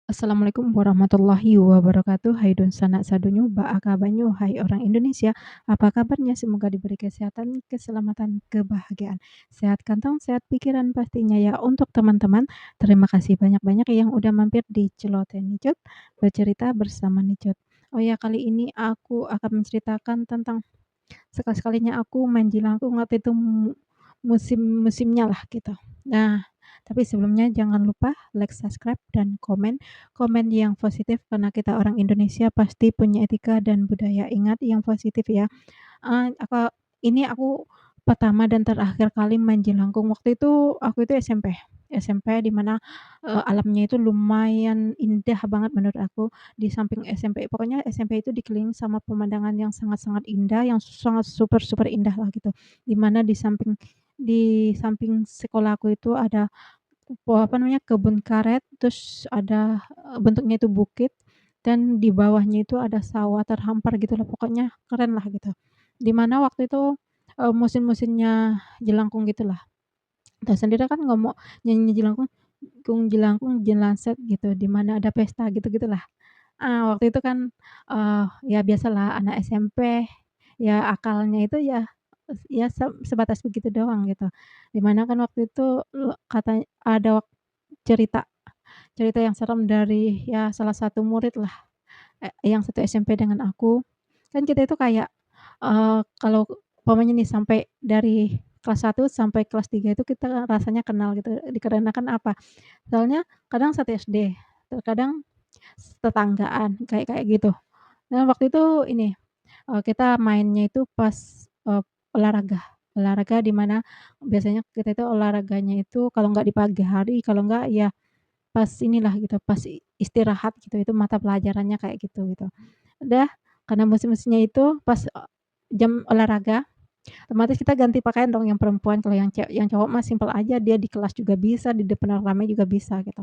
Assalamualaikum warahmatullahi wabarakatuh. Hai don sanak sadonyo, ba'a kabanyo, hai orang Indonesia. Apa kabarnya? Semoga diberi kesehatan, keselamatan, kebahagiaan. Sehat kantong, sehat pikiran pastinya ya. Untuk teman-teman, terima kasih banyak-banyak yang udah mampir di Celotehan Nicut, bercerita bersama Nicut. Oh ya, kali ini aku akan menceritakan tentang sekali-sekalinya aku main jelangkung waktu itu musim-musimnya lah gitu. Nah, tapi sebelumnya jangan lupa like, subscribe, dan komen. Komen yang positif karena kita orang Indonesia pasti punya etika dan budaya. Ingat yang positif ya. Aku pertama dan terakhir kali main jelangkung waktu itu aku itu SMP di mana, alamnya itu lumayan indah banget menurut aku. Di samping SMP pokoknya SMP itu dikelilingi sama pemandangan yang sangat-sangat indah, yang sangat super-super indah lah gitu. Di mana di samping sekolahku itu ada, apa namanya, kebun karet, terus ada, bentuknya itu bukit, dan di bawahnya itu ada sawah terhampar gitu loh, pokoknya keren lah gitu. Di mana waktu itu, musim-musimnya jelangkung gitulah. Tahu sendiri kan ngomong nyanyi jelangkung, jelangkung jelanset gitu, di mana ada pesta gitu-gitulah. Waktu itu kan, ya biasalah anak SMP, ya akalnya itu ya sebatas begitu doang gitu. Di mana kan waktu itu ada cerita cerita yang serem dari ya salah satu muridlah, yang satu SMP dengan aku. Kan kita itu kayak, kalau umpamanya nih sampai dari kelas 1 sampai kelas 3 itu kita rasanya kenal gitu, dikarenakan apa, soalnya kadang satu SD, terkadang tetanggaan, kayak kayak gitu. Nah, waktu itu ini, kita mainnya itu pas, olahraga. Olahraga di mana biasanya kita itu olahraganya itu kalau nggak di pagi hari, kalau nggak ya pas inilah gitu, pas istirahat gitu, itu mata pelajarannya kayak gitu. Udah, karena musim-musimnya itu pas, jam olahraga, otomatis kita ganti pakaian dong yang perempuan, kalau yang cowok mah simpel aja, dia di kelas juga bisa, di depan orang ramai juga bisa gitu.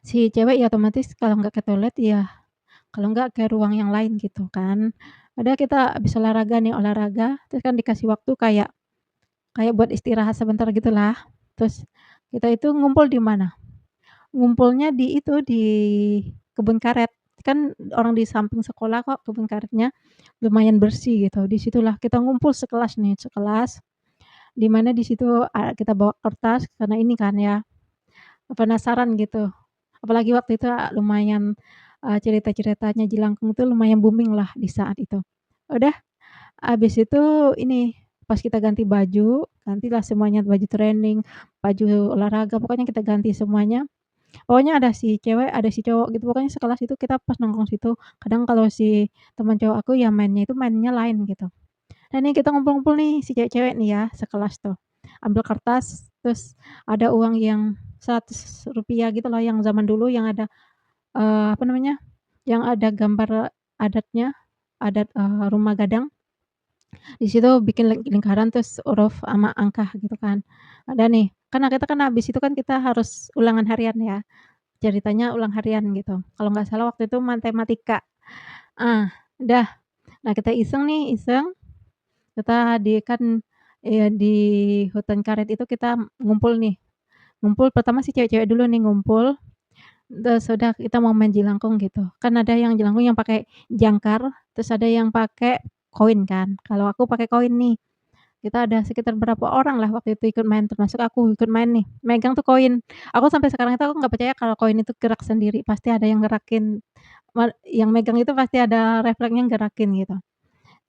Si cewek ya otomatis kalau nggak ke toilet ya kalau nggak ke ruang yang lain gitu kan. Udah kita habis olahraga nih, olahraga terus kan dikasih waktu kayak kayak buat istirahat sebentar gitulah. Terus kita itu ngumpul di mana, ngumpulnya di itu, di kebun karet. Kan orang di samping sekolah kok kebun karetnya lumayan bersih gitu. Di situlah kita ngumpul sekelas nih, sekelas, di mana di situ, kita bawa kertas karena ini kan ya, penasaran gitu. Apalagi waktu itu, lumayan, cerita-ceritanya Jelangkung itu lumayan booming lah di saat itu. Udah, habis itu ini, pas kita ganti baju, gantilah semuanya baju training, baju olahraga, pokoknya kita ganti semuanya. Pokoknya ada si cewek, ada si cowok gitu, pokoknya sekelas itu kita pas nongkrong situ. Kadang kalau si teman cowok aku ya mainnya lain gitu. Nah ini kita ngumpul-ngumpul nih si cewek-cewek nih ya, sekelas tuh. Ambil kertas, terus ada uang yang Rp100 gitu loh, yang zaman dulu yang ada, apa namanya, yang ada gambar adatnya, adat, rumah gadang. Di situ bikin lingkaran terus huruf sama angka gitu kan. Ada nih, karena kita kan habis itu kan kita harus ulangan harian ya, ceritanya ulang harian gitu. Kalau nggak salah waktu itu matematika. Ah, udah. Nah kita iseng nih, iseng, kita di hutan karet itu kita ngumpul nih, ngumpul pertama si cewek-cewek dulu nih ngumpul, terus udah kita mau main jelangkung gitu. Kan ada yang jelangkung yang pakai jangkar, terus ada yang pakai koin kan. Kalau aku pakai koin nih. Kita ada sekitar berapa orang lah waktu itu ikut main, termasuk aku ikut main nih, megang tuh koin. Aku sampai sekarang itu aku nggak percaya kalau koin itu gerak sendiri, pasti ada yang gerakin, yang megang itu pasti ada refleksnya gerakin gitu.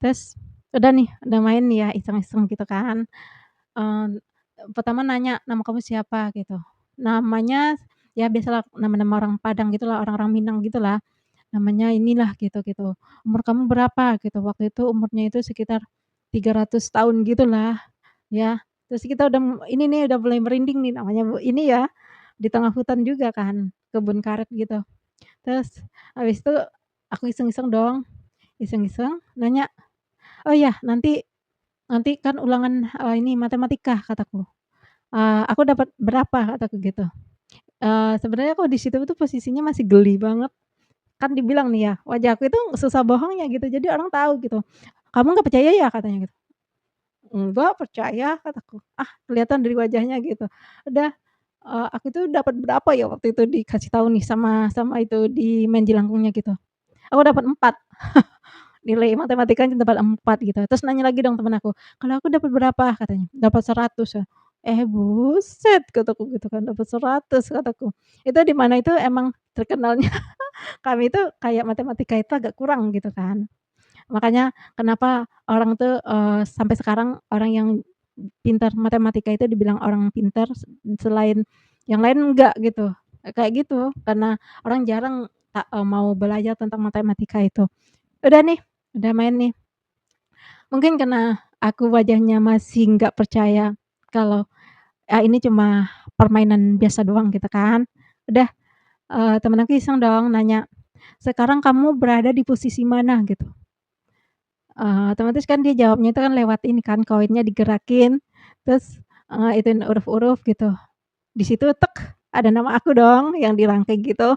Terus udah nih, udah main nih ya iseng-iseng gitu kan, eee, pertama nanya, "Nama kamu siapa?" Gitu. Namanya ya biasalah nama-nama orang Padang gitulah, orang-orang Minang gitulah, namanya inilah gitu. "Umur kamu berapa?" Gitu, waktu itu umurnya itu sekitar 300 tahun gitulah. Ya, terus kita udah ini nih udah mulai merinding nih namanya ini ya, di tengah hutan juga kan, kebun karet gitu. Terus habis itu aku iseng-iseng dong, iseng-iseng nanya, "Oh ya nanti nanti kan ulangan, ini matematika," kataku, "aku dapat berapa?" Kataku gitu. Sebenarnya aku di situ tuh posisinya masih geli banget, kan dibilang nih ya, wajahku itu susah bohongnya gitu, jadi orang tahu gitu, "Kamu nggak percaya ya?" Katanya gitu. "Enggak, percaya," kataku. "Ah, kelihatan dari wajahnya," gitu. Udah, Aku tuh dapat berapa ya waktu itu dikasih tahu nih sama itu di main jelangkungnya gitu, aku dapat 4 nilai matematikanya dapat 4 gitu, terus nanya lagi dong temen aku, "Kalau aku dapat berapa?" katanya, "Dapat 100 ya." Buset kataku gitu kan, dapat 100 kataku. Itu di mana itu emang terkenalnya kami itu kayak matematika itu agak kurang gitu kan. Makanya kenapa orang tuh, sampai sekarang orang yang pintar matematika itu dibilang orang pintar, selain yang lain enggak gitu, kayak gitu. Karena orang jarang mau belajar tentang matematika itu. Udah nih, udah main nih. Mungkin karena aku wajahnya masih nggak percaya kalau, ini cuma permainan biasa doang gitu kan. Udah, temen aku iseng dong nanya, "Sekarang kamu berada di posisi mana?" Gitu. Otomatis kan dia jawabnya itu kan lewat ini kan, koinnya digerakin, terus, ituin huruf-huruf gitu. Di situ ada nama aku dong yang dirangkai gitu.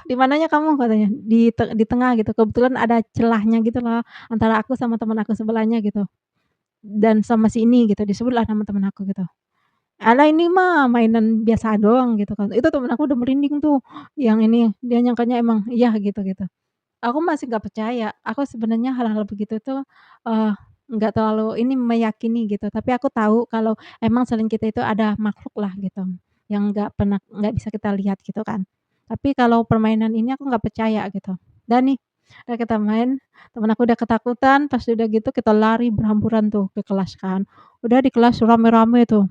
"Di mananya kamu?" katanya, "Di tengah," gitu. Kebetulan ada celahnya gitu loh, antara aku sama temen aku sebelahnya gitu, dan sama si ini gitu, disebutlah nama temen aku gitu. "Alah ini mah mainan biasa doang," gitu kan. Itu temen aku udah merinding tuh, yang ini, dia nyangkanya emang iya gitu. Aku masih nggak percaya, aku sebenarnya hal-hal begitu tuh, eee, nggak terlalu ini meyakini gitu, tapi aku tahu kalau emang selain kita itu ada makhluk lah gitu, yang nggak bisa kita lihat gitu kan. Tapi kalau permainan ini aku nggak percaya gitu. Dan nih, udah kita main, temen aku udah ketakutan, pas udah gitu kita lari berhamburan tuh ke kelas kan. Udah di kelas rame-rame tuh.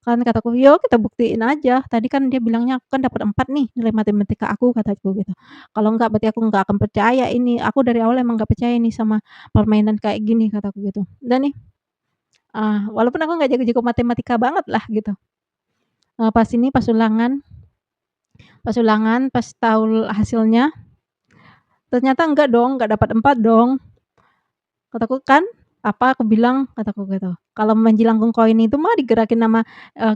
Kan kataku, "Yuk kita buktiin aja, tadi kan dia bilangnya aku kan dapat 4 nih nilai matematika aku," kataku gitu. "Kalau enggak berarti aku nggak akan percaya ini, aku dari awal emang nggak percaya nih sama permainan kayak gini," kataku gitu. Dan nih, walaupun aku nggak jago-jago matematika banget lah gitu, pas tahu hasilnya, ternyata enggak dong, nggak dapat 4 dong. Kataku, "Kan apa aku bilang," kataku gitu, "kalau menjelangkung koin itu mah digerakin sama,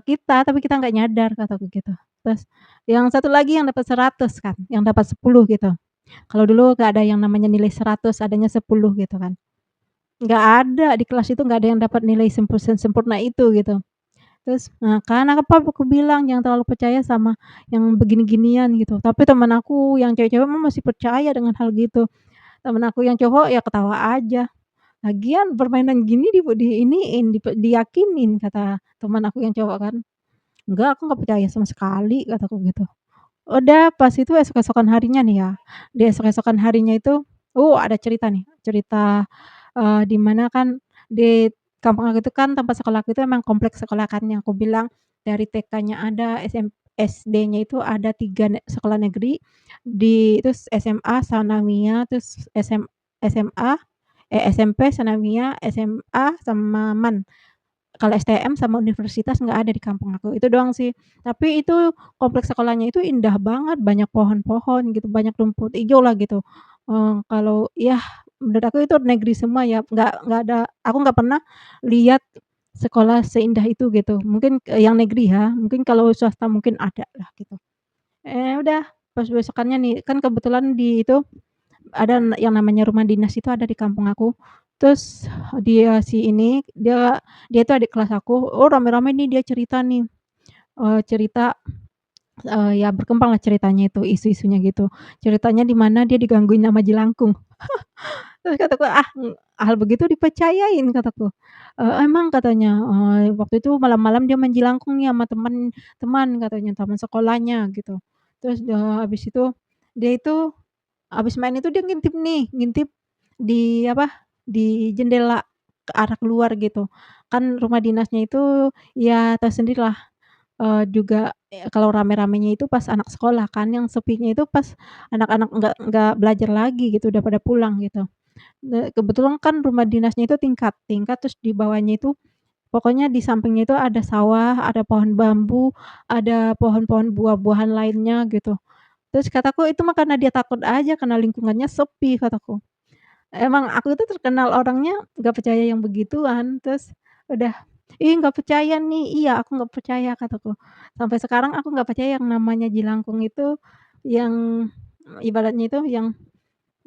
kita, tapi kita nggak nyadar," kataku gitu. Terus yang satu lagi yang dapat 100 kan, yang dapat 10 gitu. Kalau dulu nggak ada yang namanya nilai 100, adanya 10 gitu kan. Nggak ada, di kelas itu nggak ada yang dapat nilai sempurna itu gitu. Terus, nah kan apa aku bilang jangan terlalu percaya sama yang begini-ginian gitu, tapi temen aku yang cewek-cewek mah masih percaya dengan hal gitu. Temen aku yang cowok ya ketawa aja. "Lagian permainan gini diiniin, diyakinin," kata teman aku yang cowok kan. "Enggak, aku nggak percaya sama sekali," kataku gitu. Udah pas itu esok-esokan harinya nih ya, di esok-esokan harinya itu, ada cerita nih, cerita, di mana kan di kampung aku itu kan tempat sekolah aku itu emang kompleks sekolah kan yang aku bilang dari TK-nya ada, SD-nya itu ada 3 sekolah negeri, terus SMA, Sanawiyah, terus SMA SMP, Sanawiyah, SMA, sama MAN. Kalau STM sama universitas nggak ada di kampung aku, itu doang sih. Tapi itu kompleks sekolahnya itu indah banget, banyak pohon-pohon gitu, banyak rumput ijo lah gitu. Kalau yah menurut aku itu negeri semua ya, nggak ada aku nggak pernah lihat sekolah seindah itu gitu. Mungkin, yang negeri ya, mungkin kalau swasta mungkin ada lah gitu. Udah pas besokannya nih, kan kebetulan di itu ada yang namanya rumah dinas itu ada di kampung aku. Terus dia si ini, dia itu adik kelas aku, rame-rame nih dia cerita nih, cerita, ya berkembanglah ceritanya itu, isu-isunya gitu. Ceritanya di mana dia digangguin sama jelangkung. Terus kataku, hal begitu dipercayain," kataku. "Emang," katanya, "waktu itu malam-malam dia main jelangkung nih sama teman," katanya, "teman sekolahnya," gitu. Terus, habis itu dia itu habis main itu dia ngintip nih, ngintip di apa, di jendela ke arah keluar gitu. Kan rumah dinasnya itu ya tahu sendirilah, juga, kalau rame-ramenya itu pas anak sekolah kan, yang sepinya itu pas anak-anak nggak belajar lagi gitu, udah pada pulang gitu. Kebetulan kan rumah dinasnya itu tingkat, terus di bawahnya itu pokoknya di sampingnya itu ada sawah, ada pohon bambu, ada pohon-pohon buah-buahan lainnya gitu. Terus kataku, "Itu mah karena dia takut aja, karena lingkungannya sepi," kataku. Emang aku itu terkenal orangnya nggak percaya yang begituan, terus udah, "Ih, nggak percaya nih," "Iya, aku nggak percaya," kataku. Sampai sekarang aku nggak percaya yang namanya jelangkung itu, yang ibaratnya itu yang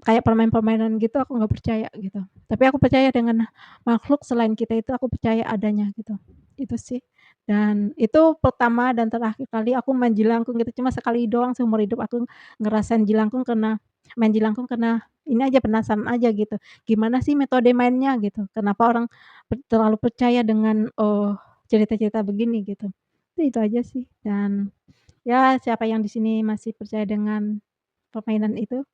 kayak permainan gitu aku nggak percaya gitu. Tapi aku percaya dengan makhluk selain kita itu aku percaya adanya gitu. Itu sih. Dan itu pertama dan terakhir kali aku main jelangkung gitu, cuma sekali doang seumur hidup aku ngerasain jelangkung main jelangkung karena ini aja, penasaran aja gitu, gimana sih metode mainnya gitu, kenapa orang terlalu percaya dengan, cerita-cerita begini gitu. Itu aja sih dan ya siapa yang di sini masih percaya dengan permainan itu,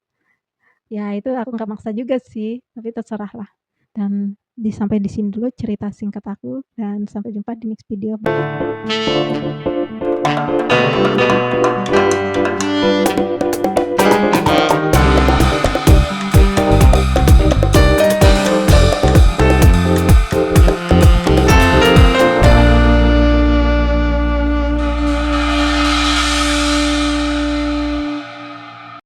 ya itu aku nggak maksa juga sih, tapi terserahlah. Dan sampai di sini dulu cerita singkat aku dan sampai jumpa di next video.